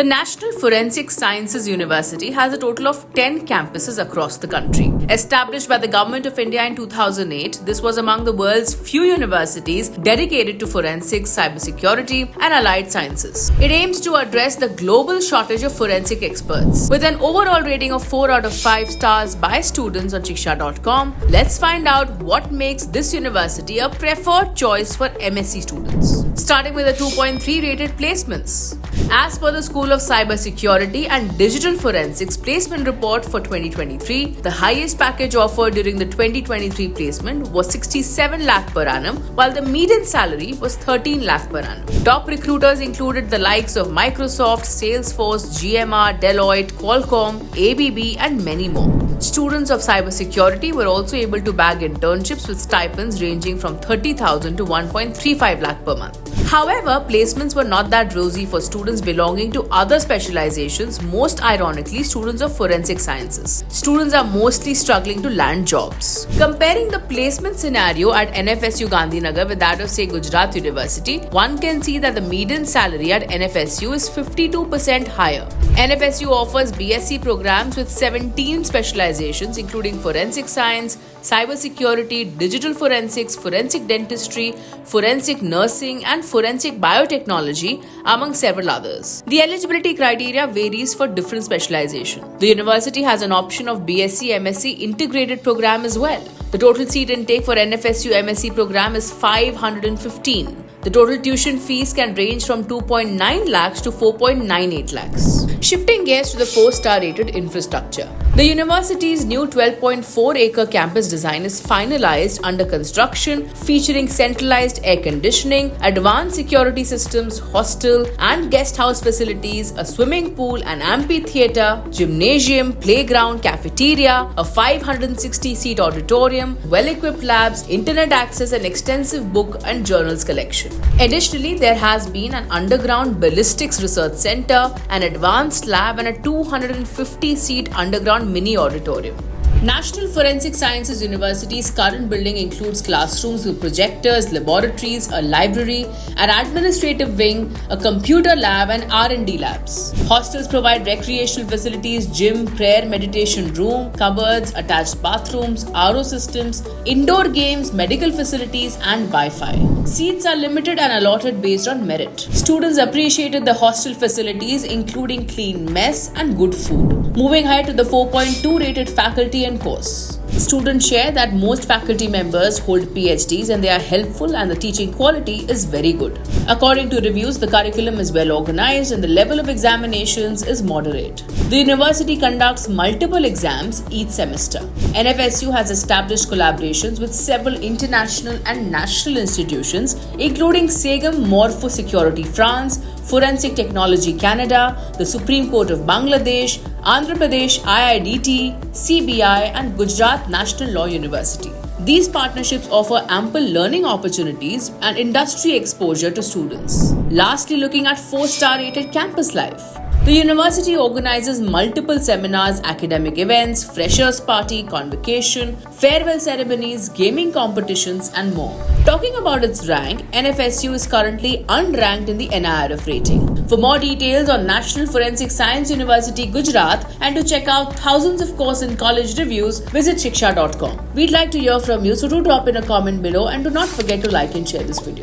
The National Forensic Sciences University has a total of 10 campuses across the country. Established by the Government of India in 2008, this was among the world's few universities dedicated to forensics, cybersecurity, and allied sciences. It aims to address the global shortage of forensic experts. With an overall rating of 4 out of 5 stars by students on Shiksha.com, let's find out what makes this university a preferred choice for MSc students. Starting with the 2.3 rated placements. As per the School of Cybersecurity and Digital Forensics Placement Report for 2023, the highest package offered during the 2023 placement was 67 lakh per annum, while the median salary was 13 lakh per annum. Top recruiters included the likes of Microsoft, Salesforce, GMR, Deloitte, Qualcomm, ABB, and many more. Students of cybersecurity were also able to bag internships with stipends ranging from 30,000 to 1.35 lakh per month. However, placements were not that rosy for students belonging to other specializations, most ironically students of forensic sciences. Students are mostly struggling to land jobs. Comparing the placement scenario at NFSU Gandhinagar with that of, say, Gujarat University, one can see that the median salary at NFSU is 52% higher. NFSU offers BSc programs with 17 specializations including forensic science, cybersecurity, digital forensics, forensic dentistry, forensic nursing, and forensic biotechnology, among several others. The eligibility criteria varies for different specialization. The university has an option of BSc MSc integrated program as well. The total seat intake for NFSU MSc program is 515. The total tuition fees can range from 2.9 lakhs to 4.98 lakhs. Shifting gears to the 4-star rated infrastructure. The university's new 12.4-acre campus design is finalized under construction, featuring centralized air conditioning, advanced security systems, hostel and guest house facilities, a swimming pool, an amphitheatre, gymnasium, playground, cafeteria, a 560-seat auditorium, well-equipped labs, internet access, and extensive book and journals collection. Additionally, there has been an underground ballistics research center, an advanced lab, and a 250-seat underground mini auditorium. National Forensic Sciences University's current building includes classrooms with projectors, laboratories, a library, an administrative wing, a computer lab, and R&D labs. Hostels provide recreational facilities, gym, prayer meditation room, cupboards, attached bathrooms, RO systems, indoor games, medical facilities, and Wi-Fi. Seats are limited and allotted based on merit. Students appreciated the hostel facilities, including clean mess and good food. Moving ahead to the 4.2 rated faculty and course. Students share that most faculty members hold PhDs and they are helpful and the teaching quality is very good. According to reviews, the curriculum is well organized and the level of examinations is moderate. The university conducts multiple exams each semester. NFSU has established collaborations with several international and national institutions, including Segam Morpho Security France, Forensic Technology Canada, the Supreme Court of Bangladesh, Andhra Pradesh IIDT, CBI, and Gujarat National Law University. These partnerships offer ample learning opportunities and industry exposure to students. Lastly, looking at 4-star rated campus life. The university organizes multiple seminars, academic events, freshers party, convocation, farewell ceremonies, gaming competitions, and more. Talking about its rank, NFSU is currently unranked in the NIRF rating. For more details on National Forensic Science University, Gujarat, and to check out thousands of course and college reviews, visit Shiksha.com. We'd like to hear from you, so do drop in a comment below and do not forget to like and share this video.